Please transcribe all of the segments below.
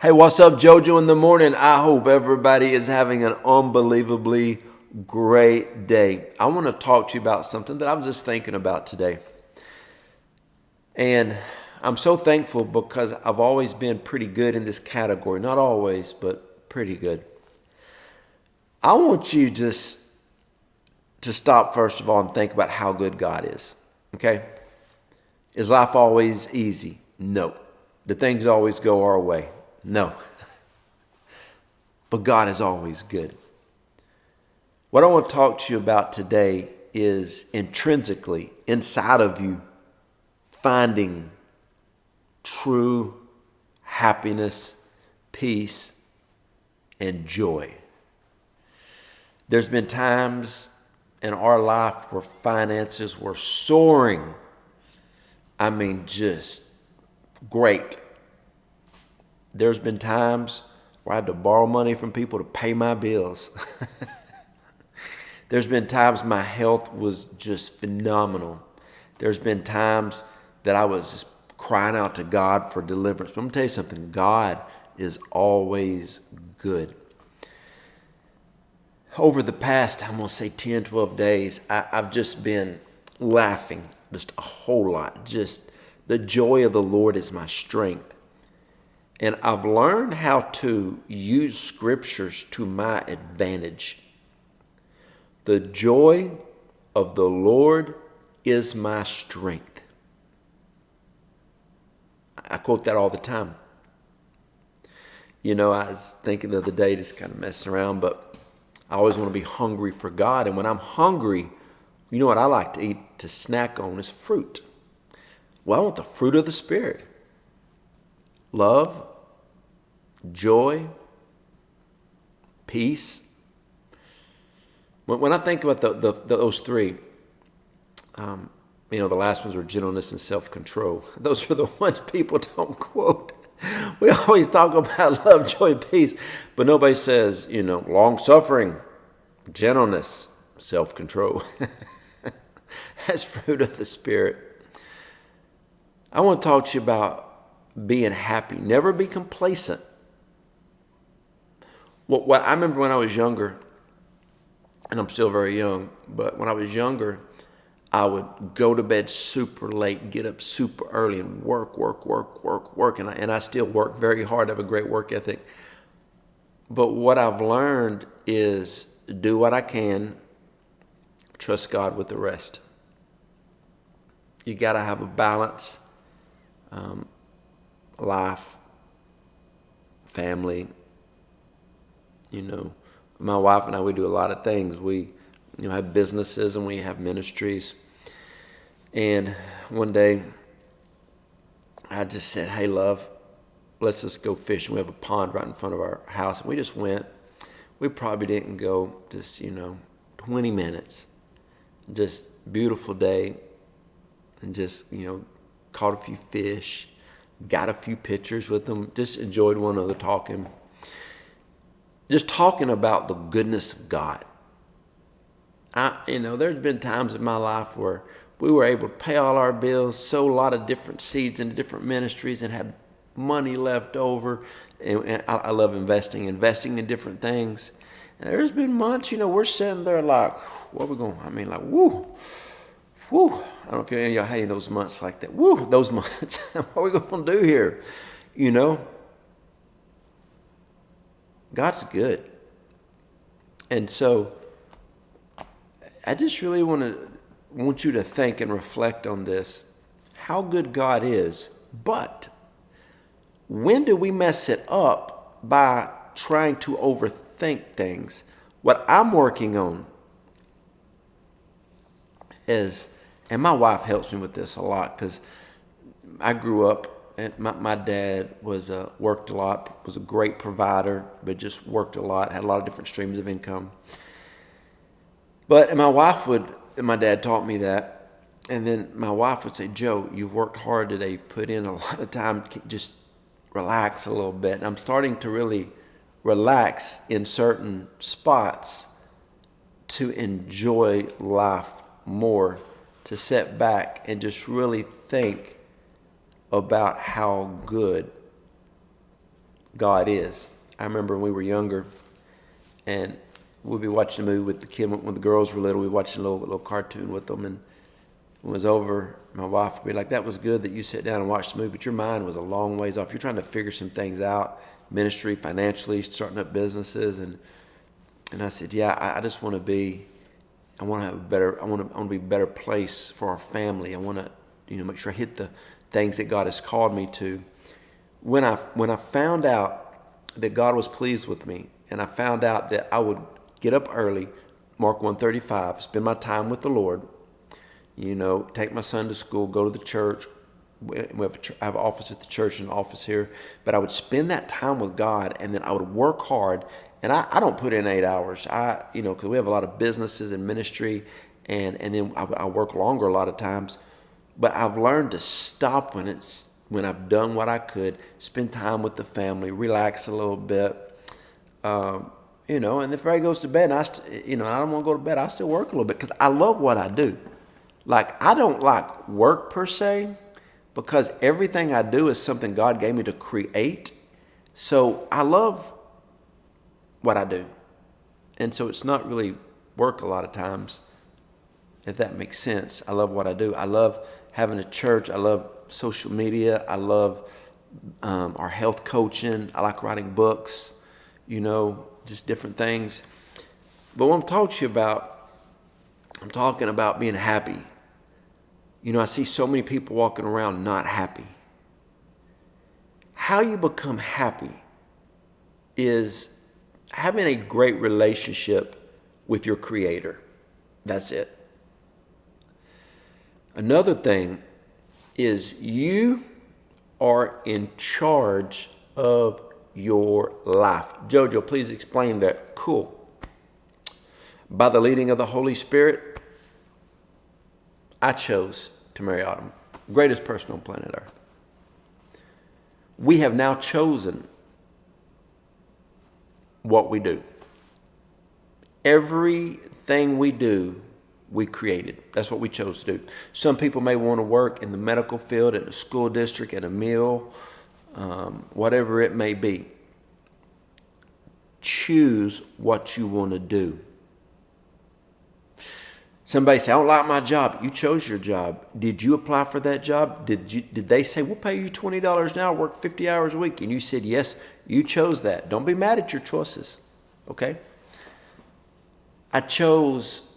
Hey, what's up, Joe Joe in the morning? I hope everybody is having an unbelievably great day. I want to talk to you about something that I was just thinking about today. And I'm so thankful because I've always been pretty good in this category. Not always, but pretty good. I want you just to stop, first of all, and think about how good God is. Okay? Is life always easy? No. Do things always go our way? No. But God is always good. What I want to talk to you about today is intrinsically, inside of you, finding true happiness, peace, and joy. There's been times in our life where finances were soaring. I mean, just great. There's been times where I had to borrow money from people to pay my bills. There's been times my health was just phenomenal. There's been times that I was just crying out to God for deliverance. But I'm going to tell you something. God is always good. Over the past, I'm going to say 10, 12 days, I've just been laughing just a whole lot. Just the joy of the Lord is my strength. And I've learned how to use scriptures to my advantage. The joy of the Lord is my strength. I quote that all the time. You know, I was thinking the other day, just kind of messing around, but I always want to be hungry for God. And when I'm hungry, you know what I like to eat, to snack on, is fruit. Well, I want the fruit of the Spirit. Love, joy, peace. When I think about those three, the last ones are gentleness and self-control. Those are the ones people don't quote. We always talk about love, joy, peace, but nobody says, long-suffering, gentleness, self-control. That's fruit of the Spirit. I want to talk to you about being happy. Never be complacent. What I remember when I was younger, and I'm still very young, but when I was younger, I would go to bed super late, get up super early, and work. And I still work very hard. I have a great work ethic. But what I've learned is do what I can, trust God with the rest. You got to have a balance, life, family. My wife and I, we do a lot of things. We have businesses and we have ministries. And one day I just said, hey, love, let's just go fishing. We have a pond right in front of our house. And we just went. We probably didn't go just, 20 minutes. Just beautiful day. And just, caught a few fish, got a few pictures with them, just enjoyed one another talking. Just talking about the goodness of God. There's been times in my life where we were able to pay all our bills, sow a lot of different seeds into different ministries, and had money left over. And I love investing in different things. And there's been months, we're sitting there like, what are we going? Woo. I don't know if any of y'all had any of those months like that. Woo, those months. What are we going to do here? God's good. And so I just really want you to think and reflect on this, how good God is. But when do we mess it up by trying to overthink things? What I'm working on is, and my wife helps me with this a lot, because I grew up, and my dad worked a lot, was a great provider, but just worked a lot, had a lot of different streams of income. And my dad taught me that. And then my wife would say, Joe, you've worked hard today, you've put in a lot of time, just relax a little bit. And I'm starting to really relax in certain spots to enjoy life more, to sit back and just really think about how good God is. I remember when we were younger, and we'd be watching a movie with the kid when the girls were little. We'd watch a little cartoon with them, and when it was over, my wife would be like, "That was good that you sit down and watched the movie, but your mind was a long ways off. You're trying to figure some things out, ministry, financially, starting up businesses." And I said, "Yeah, I just want to be. I want to have a better. I want to be a better place for our family. I want to, make sure I hit the things that God has called me to." When I found out that God was pleased with me, and I found out that I would get up early, Mark 1:35, spend my time with the Lord, take my son to school, go to the church. I have an office at the church and an office here, but I would spend that time with God, and then I would work hard. And I don't put in 8 hours. Because we have a lot of businesses and ministry, and then I work longer a lot of times. But I've learned to stop when I've done what I could, spend time with the family, relax a little bit, and if everybody goes to bed, and I don't want to go to bed, I still work a little bit because I love what I do. Like, I don't like work per se, because everything I do is something God gave me to create. So I love what I do. And so it's not really work a lot of times, if that makes sense. I love what I do. I love having a church. I love social media. I love our health coaching. I like writing books, just different things. But what I'm talking to you about, I'm talking about being happy. I see so many people walking around not happy. How you become happy is having a great relationship with your Creator. That's it. Another thing is you are in charge of your life. Jojo, please explain that. Cool. By the leading of the Holy Spirit, I chose to marry Autumn, greatest person on planet Earth. We have now chosen what we do. Everything we do, we created. That's what we chose to do. Some people may want to work in the medical field, at a school district, at a mill, whatever it may be. Choose what you want to do. Somebody say, "I don't like my job." You chose your job. Did you apply for that job? Did they say, "We'll pay you $20 an hour, work 50 hours a week"? And you said, "Yes, you chose that." Don't be mad at your choices, okay? I chose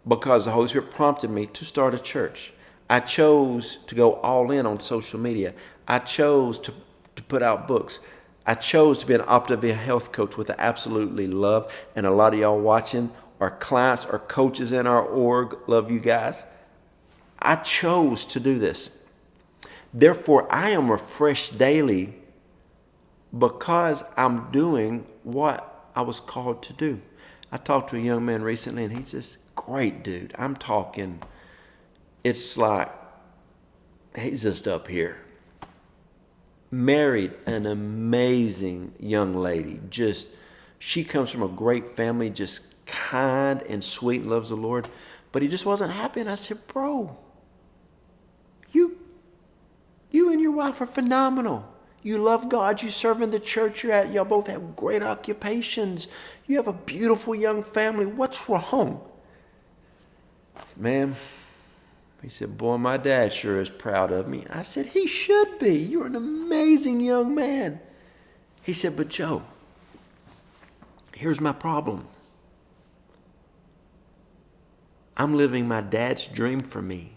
because the Holy Spirit prompted me to start a church. I chose to go all in on social media. I chose to put out books. I chose to be an Optavia health coach, which I absolutely love. And a lot of y'all watching are clients or coaches in our org. Love you guys. I chose to do this. Therefore, I am refreshed daily because I'm doing what I was called to do. I talked to a young man recently, and he's just great dude. I'm talking, it's like he's just up here. Married an amazing young lady. She comes from a great family, just kind and sweet, and loves the Lord. But he just wasn't happy. And I said, "Bro, you and your wife are phenomenal. You love God. You serve in the church you're at. Y'all both have great occupations. You have a beautiful young family. What's wrong?" Man, he said, "Boy, my dad sure is proud of me." I said, "He should be. You're an amazing young man." He said, "But Joe, here's my problem. I'm living my dad's dream for me."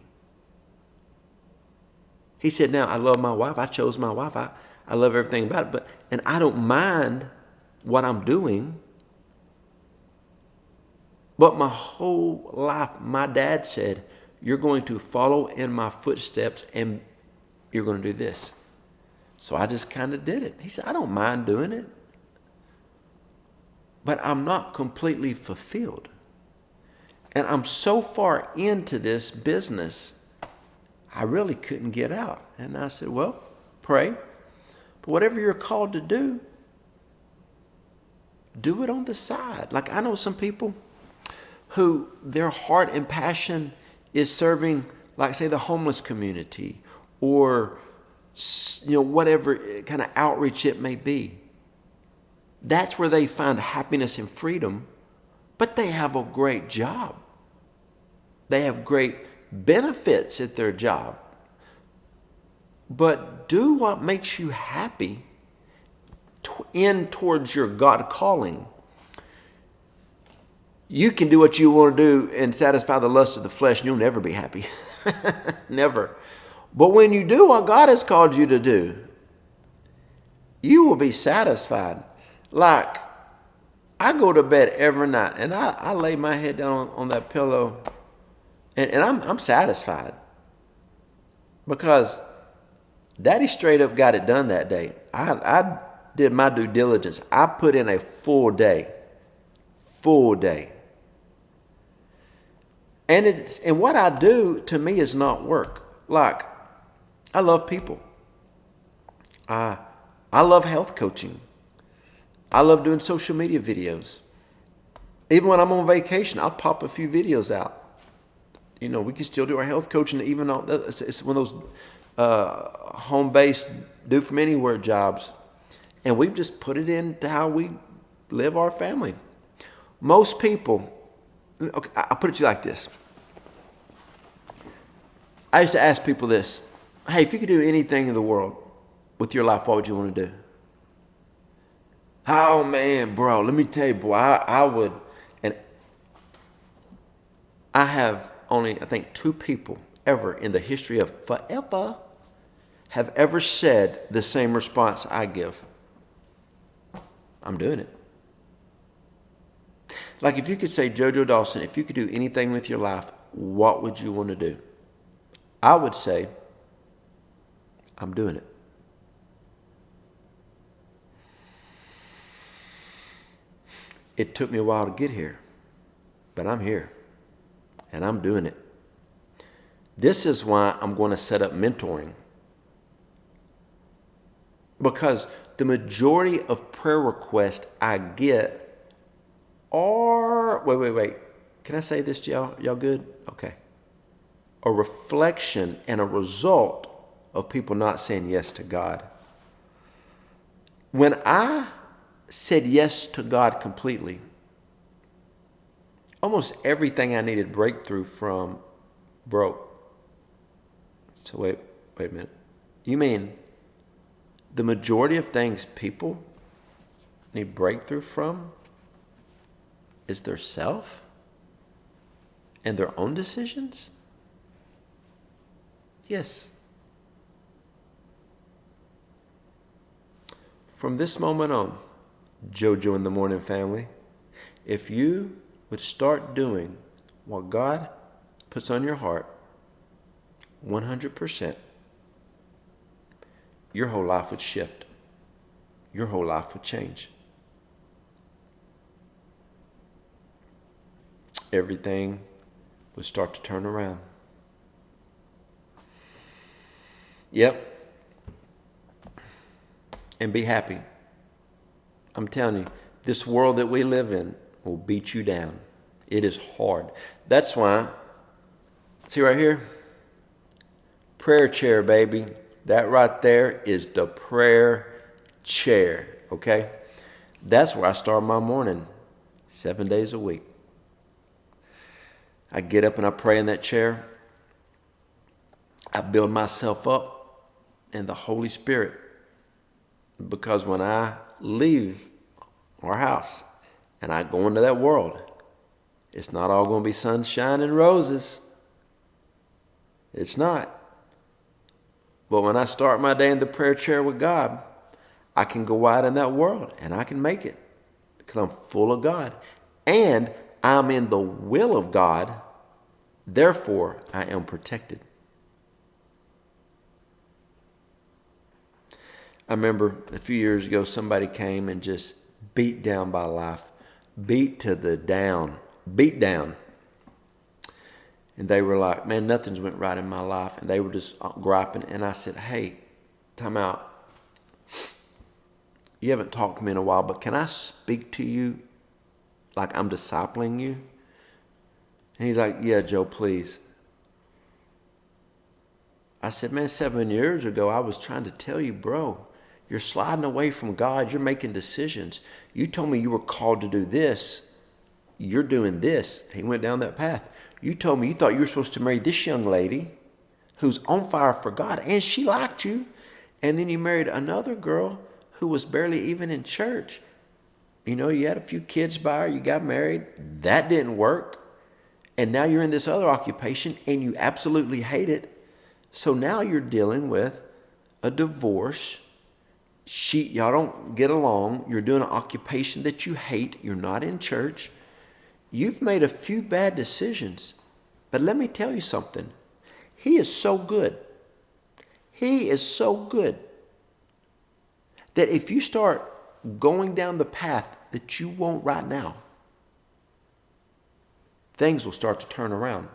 He said, "Now, I love my wife. I chose my wife. I love everything about it. And I don't mind what I'm doing. But my whole life, my dad said, you're going to follow in my footsteps and you're going to do this." So I just kind of did it. He said, "I don't mind doing it, but I'm not completely fulfilled. And I'm so far into this business, I really couldn't get out." And I said, "Well, pray. But whatever you're called to do it on the side." Like, I know some people who their heart and passion is serving, like, say, the homeless community or, whatever kind of outreach it may be. That's where they find happiness and freedom, but they have a great job. They have great benefits at their job. But do what makes you happy in towards your God calling. You can do what you want to do and satisfy the lust of the flesh, and you'll never be happy. Never. But when you do what God has called you to do, you will be satisfied. Like, I go to bed every night, and I lay my head down on that pillow, and I'm satisfied. Because Daddy straight up got it done that day. I did my due diligence. I put in a full day. Full day. And what I do, to me, is not work. Like, I love people. I love health coaching. I love doing social media videos. Even when I'm on vacation, I'll pop a few videos out. You know, we can still do our health coaching, even on it's one of those home-based, do-from-anywhere jobs. And we've just put it into how we live our family. Most people, okay, I'll put it to you like this. I used to ask people this. Hey, if you could do anything in the world with your life, what would you want to do? Oh, man, bro, let me tell you, boy, I would. And I have only, I think, 2 people ever in the history of forever have ever said the same response I give. I'm doing it. Like, if you could say, Joe Joe Dawson, if you could do anything with your life, what would you want to do? I would say, I'm doing it. It took me a while to get here, but I'm here, and I'm doing it. This is why I'm going to set up mentoring. Because the majority of prayer requests I get are, wait. Can I say this to y'all? Y'all good? Okay. A reflection and a result of people not saying yes to God. When I said yes to God completely, almost everything I needed breakthrough from broke. So wait a minute. You mean the majority of things people need breakthrough from is their self and their own decisions? Yes. From this moment on, JoJo in the Morning family, if you would start doing what God puts on your heart 100%, your whole life would shift. Your whole life would change. Everything would start to turn around. Yep. And be happy. I'm telling you, this world that we live in will beat you down. It is hard. That's why, see right here? Prayer chair, baby. That right there is the prayer chair, okay? That's where I start my morning, 7 days a week. I get up and I pray in that chair. I build myself up in the Holy Spirit. Because when I leave our house and I go into that world, it's not all going to be sunshine and roses. It's not. But when I start my day in the prayer chair with God, I can go out in that world and I can make it because I'm full of God. And I'm in the will of God. Therefore, I am protected. I remember a few years ago, somebody came and just beat down by life, beat down. And they were like, man, nothing's went right in my life. And they were just griping. And I said, hey, time out. You haven't talked to me in a while, but can I speak to you like I'm discipling you? And he's like, yeah, Joe, please. I said, man, 7 years ago, I was trying to tell you, bro, You're sliding away from God. You're making decisions. You told me you were called to do this. You're doing this. He went down that path. You told me you thought you were supposed to marry this young lady who's on fire for God, and she liked you. And then you married another girl who was barely even in church. You know, you had a few kids by her. You got married. That didn't work. And now you're in this other occupation, and you absolutely hate it. So now you're dealing with a divorce. Y'all don't get along. You're doing an occupation that you hate. You're not in church. You've made a few bad decisions. But let me tell you something. He is so good. He is so good that if you start going down the path that you want right now, things will start to turn around.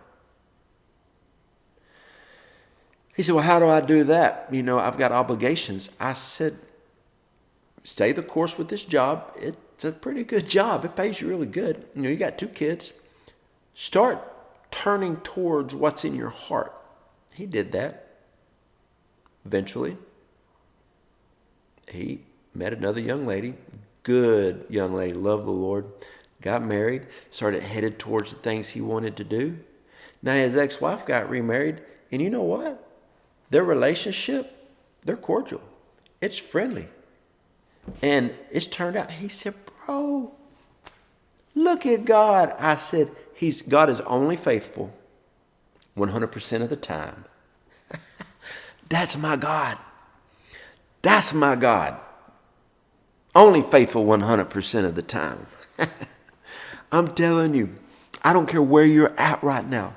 He said, well, how do I do that? You know, I've got obligations. I said, stay the course with this job. It's a pretty good job. It pays you really good. You know, you got 2 kids. Start turning towards what's in your heart. He did that. Eventually, he met another young lady, good young lady, loved the Lord, got married, started headed towards the things he wanted to do. Now his ex-wife got remarried, and you know what? Their relationship, they're cordial. It's friendly. And it's turned out, he said, bro, look at God. I said, God is only faithful 100% of the time. That's my God. That's my God. Only faithful 100% of the time. I'm telling you, I don't care where you're at right now.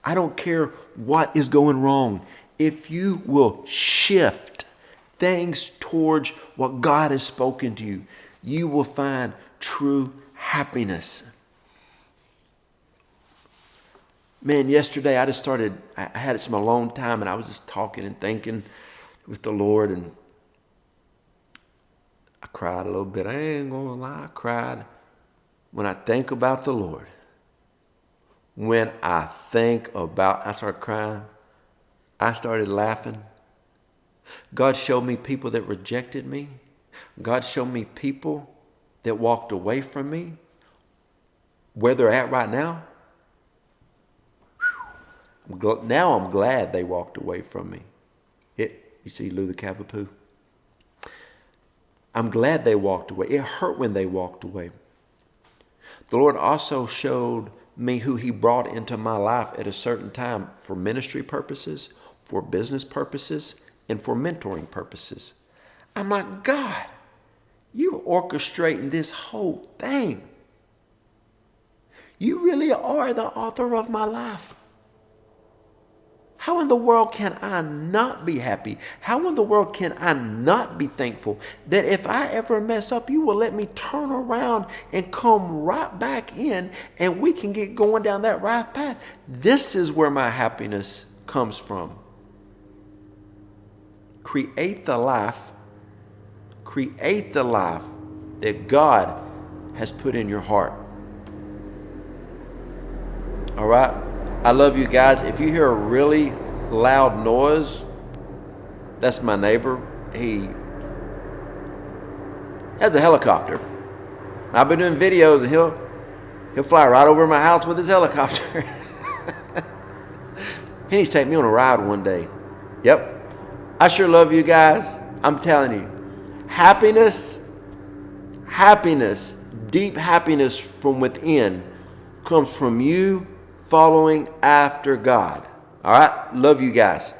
I don't care what is going wrong. If you will shift things towards what God has spoken to you, you will find true happiness. Man, yesterday I had some alone time, and I was just talking and thinking with the Lord, and I cried a little bit. I ain't gonna lie, I cried when I think about the Lord. When I started crying. I started laughing. God showed me people that rejected me. God showed me people that walked away from me. Where they're at right now. Now I'm glad they walked away from me. You see Lou the Cavapoo? I'm glad they walked away. It hurt when they walked away. The Lord also showed me who he brought into my life at a certain time for ministry purposes, for business purposes, and for mentoring purposes. I'm like, God, you're orchestrating this whole thing. You really are the author of my life. How in the world can I not be happy? How in the world can I not be thankful that if I ever mess up, you will let me turn around and come right back in, and we can get going down that right path? This is where my happiness comes from. Create the life that God has put in your heart. All right? I love you guys. If you hear a really loud noise, that's my neighbor. He has a helicopter. I've been doing videos, and he'll fly right over my house with his helicopter. He needs to take me on a ride one day. Yep. I sure love you guys. I'm telling you. Happiness, deep happiness from within comes from you following after God. All right? Love you guys.